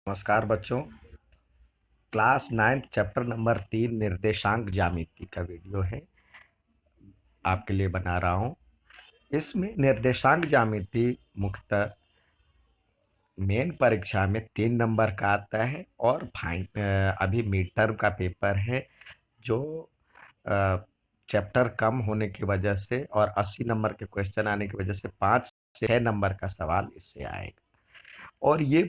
नमस्कार बच्चों। Class 9 chapter number 3 निर्देशांक ज्यामिति का वीडियो है, आपके लिए बना रहा हूँ। इसमें निर्देशांक ज्यामिति मुख्यतः मेन परीक्षा में 3 नंबर का आता है और अभी मिड टर्म का पेपर है जो चैप्टर कम होने की वजह से और 80 नंबर के क्वेश्चन आने की वजह से 5 से 6 नंबर का सवाल इससे आएगा। और ये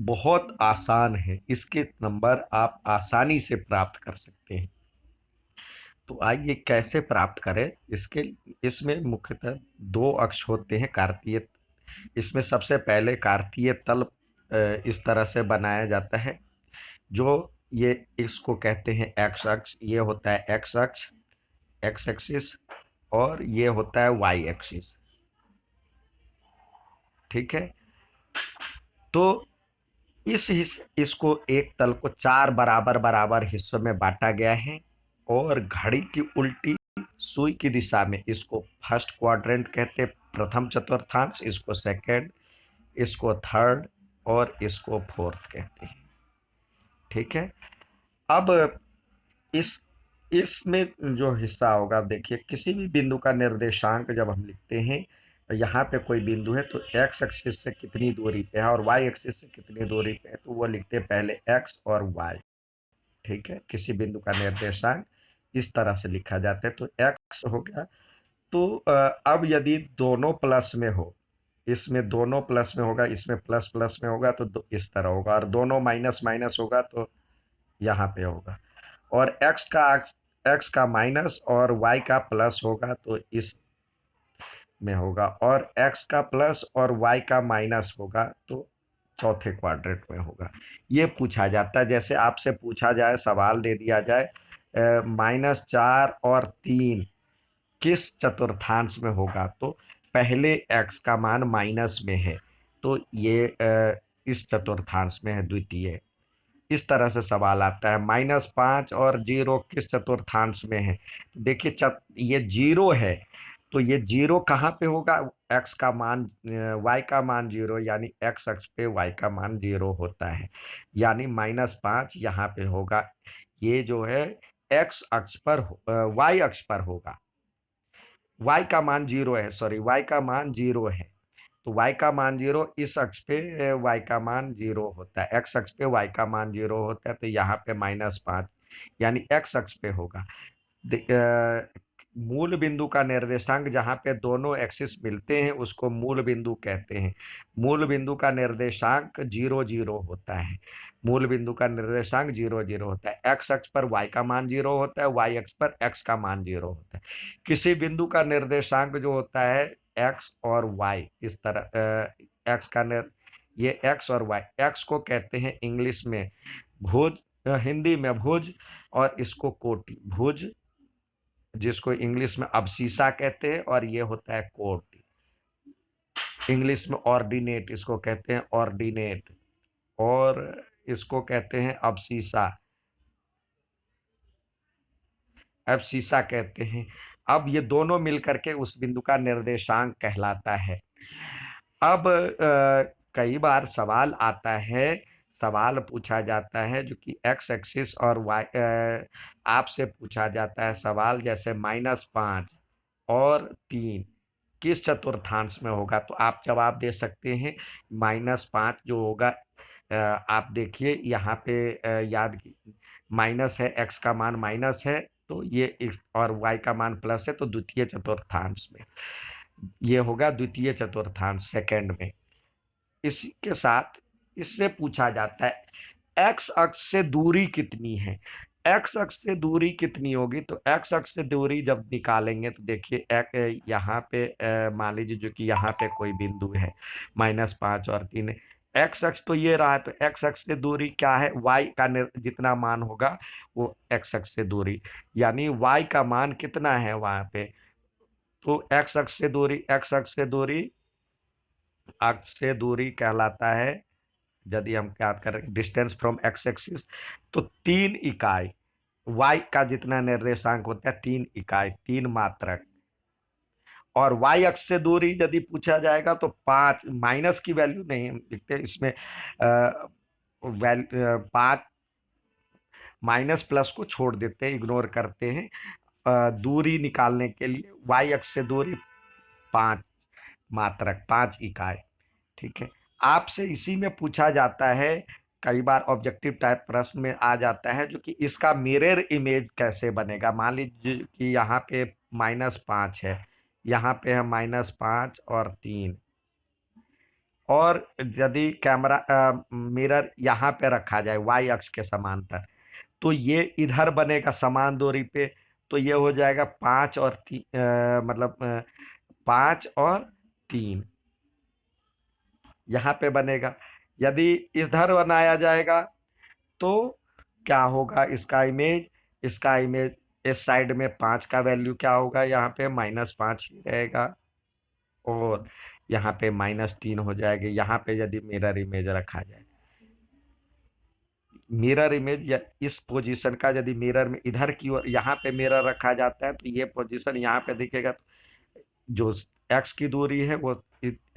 बहुत आसान है, इसके नंबर आप आसानी से प्राप्त कर सकते हैं। तो आइए कैसे प्राप्त करें इसके। इसमें मुख्यतः 2 अक्ष होते हैं कार्तीय। इसमें सबसे पहले कार्तीय तल इस तरह से बनाया जाता है। जो ये इसको कहते हैं एक्स अक्ष, ये होता है एक्स अक्ष, एक्स एक्सिस, और ये होता है वाई एक्सिस। ठीक है। तो इसको एक तल को 4 बराबर बराबर हिस्सों में बांटा गया है और घड़ी की उल्टी सुई की दिशा में इसको फर्स्ट क्वाड्रेंट कहते हैं, प्रथम चतुर्थांश, इसको सेकंड, इसको थर्ड और इसको फोर्थ कहते हैं। ठीक है। अब इस इसमें जो हिस्सा होगा, देखिए किसी भी बिंदु का निर्देशांक जब हम लिखते हैं, यहाँ पे कोई बिंदु है तो एक्स एक्सिस से कितनी दूरी पे है और वाई एक्सिस से कितनी दूरी पे है, तो वो लिखते हैं पहले एक्स और वाई। ठीक है। किसी बिंदु का निर्देशांक इस तरह से लिखा जाता है। तो एक्स हो गया। तो अब यदि दोनों प्लस में हो, इसमें दोनों प्लस में होगा, इसमें प्लस प्लस में होगा तो इस तरह होगा, और दोनों माइनस माइनस होगा तो यहाँ पे होगा। और एक्स का माइनस और वाई का प्लस होगा तो इस में होगा, और एक्स का प्लस और वाई का माइनस होगा तो चौथे क्वाड्रेंट में होगा। ये पूछा जाता है। जैसे आपसे पूछा जाए, सवाल दे दिया जाए -4 और 3 किस चतुर्थांश में होगा, तो पहले एक्स का मान माइनस में है तो ये इस चतुर्थांश में है, द्वितीय। इस तरह से सवाल आता है। -5 और 0 किस चतुर्थांश में है, तो देखिए ये 0 है तो ये 0 कहाँ पे होगा, एक्स का मान वाई का मान 0, यानी एक्स अक्ष पे वाई का मान 0 होता है, यानी -5 यहाँ पे होगा। ये जो है एक्स अक्ष पर वाई अक्ष पर होगा। वाई का मान 0 है, सॉरी, वाई का मान 0 है तो y का मान 0, इस अक्ष पे y का मान 0 होता है, x अक्ष पे y का मान 0 होता है, तो यहाँ पे -5 यानी x अक्ष पे होगा। मूल बिंदु का निर्देशांक जहाँ पे दोनों एक्सिस मिलते हैं उसको मूल बिंदु कहते हैं। मूल बिंदु का निर्देशांक 0 0 होता है। मूल बिंदु का निर्देशांक 0 0 होता है। एक्स अक्ष पर y का मान 0 होता है, वाई अक्ष पर x का मान 0 होता है। किसी बिंदु का निर्देशांक जो होता है एक्स और वाई, इस तरह एक्स का ये एक्स और वाई, एक्स को कहते हैं इंग्लिश में भुज, हिंदी में भुज, और इसको कोटि, भुज जिसको इंग्लिश में अबसीसा कहते हैं, और ये होता है कोटि, इंग्लिश में ऑर्डिनेट, इसको कहते हैं ऑर्डिनेट, और इसको कहते हैं अबसीसा, अबसीसा कहते हैं। अब ये दोनों मिलकर के उस बिंदु का निर्देशांक कहलाता है। अब कई बार सवाल आता है, सवाल पूछा जाता है जो कि एक्स एक्सिस और वाई, आपसे पूछा जाता है सवाल जैसे -5 और 3 किस चतुर्थांश में होगा, तो आप जवाब दे सकते हैं -5 जो होगा, आप देखिए यहाँ पे याद माइनस है, एक्स का मान माइनस है तो ये और वाई का मान प्लस है तो द्वितीय चतुर्थांश में ये होगा, द्वितीय चतुर्थांश सेकंड में। इसी के साथ इससे पूछा जाता है एक्स अक्ष से दूरी कितनी है। एक्स अक्ष से दूरी कितनी होगी, तो एक्स अक्ष से दूरी जब निकालेंगे तो देखिए यहाँ पे मान लीजिए जो कि यहाँ पे कोई बिंदु है -5 और 3, एक्स अक्ष तो ये रहा है, तो एक्स अक्ष से दूरी क्या है, वाई का जितना मान होगा वो एक्स अक्ष से दूरी, यानी वाई का मान कितना है वहां पे, तो एक्स अक्ष से दूरी, एक्स अक्ष से दूरी, अक्ष से दूरी कहलाता है, यदि हम याद करें डिस्टेंस फ्रॉम एक्स एक्सिस, तो 3 इकाई, वाई का जितना निर्देशांक होता है 3 इकाई, 3 मात्रक। और वाई अक्ष से दूरी यदि पूछा जाएगा तो 5, माइनस की वैल्यू नहीं हम लिखते इसमें, पाँच माइनस प्लस को छोड़ देते हैं, इग्नोर करते हैं। दूरी निकालने के लिए वाई अक्ष से दूरी 5 मात्रक, 5 इकाई। ठीक है। आपसे इसी में पूछा जाता है, कई बार ऑब्जेक्टिव टाइप प्रश्न में आ जाता है, जो कि इसका मिरर इमेज कैसे बनेगा। मान लीजिए कि यहाँ पे -5 है, यहाँ पे है -5 और 3, और यदि कैमरा मिरर यहाँ पे रखा जाए वाई अक्ष के समांतर, तो ये इधर बनेगा समान दूरी पे। तो ये हो जाएगा 5 और 3, मतलब 5 और 3 यहाँ पे बनेगा। यदि इधर बनाया जाएगा तो क्या होगा इसका इमेज, इसका इमेज इस साइड में 5 का वैल्यू क्या होगा, यहाँ पे -5 ही रहेगा, और यहाँ पे -3 हो जाएगा। यहाँ पे यदि मिरर इमेज रखा जाए, मिरर इमेज या इस पोजीशन का यदि मिरर में इधर की ओर यहाँ पे मिरर रखा जाता है, तो ये पोजीशन यहाँ पे दिखेगा। जो एक्स की दूरी है वो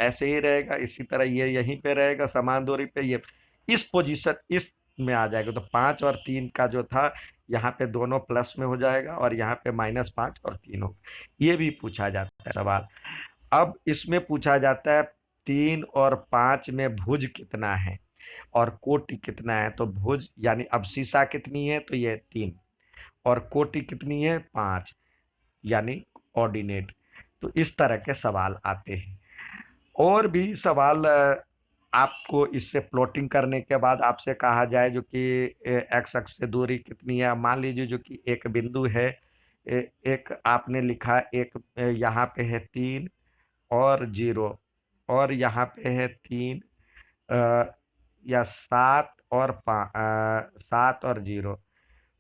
ऐसे ही रहेगा, इसी तरह ये यहीं पे रहेगा समान दूरी पे, ये इस पोजीशन इस में आ जाएगा। तो 5 और 3 का जो था, यहाँ पे दोनों प्लस में हो जाएगा, और यहाँ पे -5 और 3 होगा। ये भी पूछा जाता है सवाल। अब इसमें पूछा जाता है 3 और 5 में भुज कितना है और कोटि कितना है। तो भुज यानी अवशिषा कितनी है, तो ये 3, और कोटि कितनी है 5, यानी ऑर्डिनेट। तो इस तरह के सवाल आते हैं। और भी सवाल आपको इससे प्लॉटिंग करने के बाद आपसे कहा जाए, जो कि एक्स अक्ष से दूरी कितनी है। मान लीजिए जो कि एक बिंदु है, एक आपने लिखा, एक यहाँ पे है 3 और 0, और यहाँ पे है 3 या 7 और 0।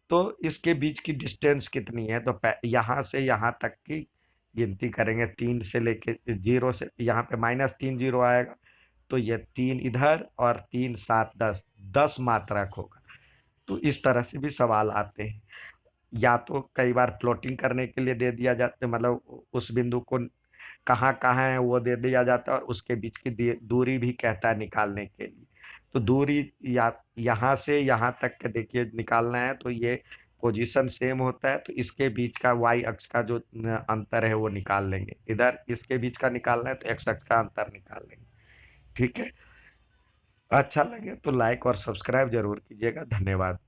तो इसके बीच की डिस्टेंस कितनी है। तो यहाँ से यहाँ तक की गिनती करेंगे, 3 से लेके 0 से यहाँ पे -3 0 आएगा, तो ये 3 इधर और 3 7 10, 10 मात्रक होगा। तो इस तरह से भी सवाल आते हैं। या तो कई बार प्लॉटिंग करने के लिए दे दिया जाता है, मतलब उस बिंदु को कहाँ कहाँ है वो दे दिया जाता है, और उसके बीच की दूरी भी कहता है निकालने के लिए। तो दूरी या यहाँ से यहाँ तक के देखिए निकालना है, तो ये पोजीशन सेम होता है, तो इसके बीच का वाई अक्ष का जो अंतर है वो निकाल लेंगे। इधर इसके बीच का निकालना है, तो एक्स अक्ष का अंतर निकाल लेंगे। ठीक है। अच्छा लगे तो लाइक और सब्सक्राइब जरूर कीजिएगा। धन्यवाद।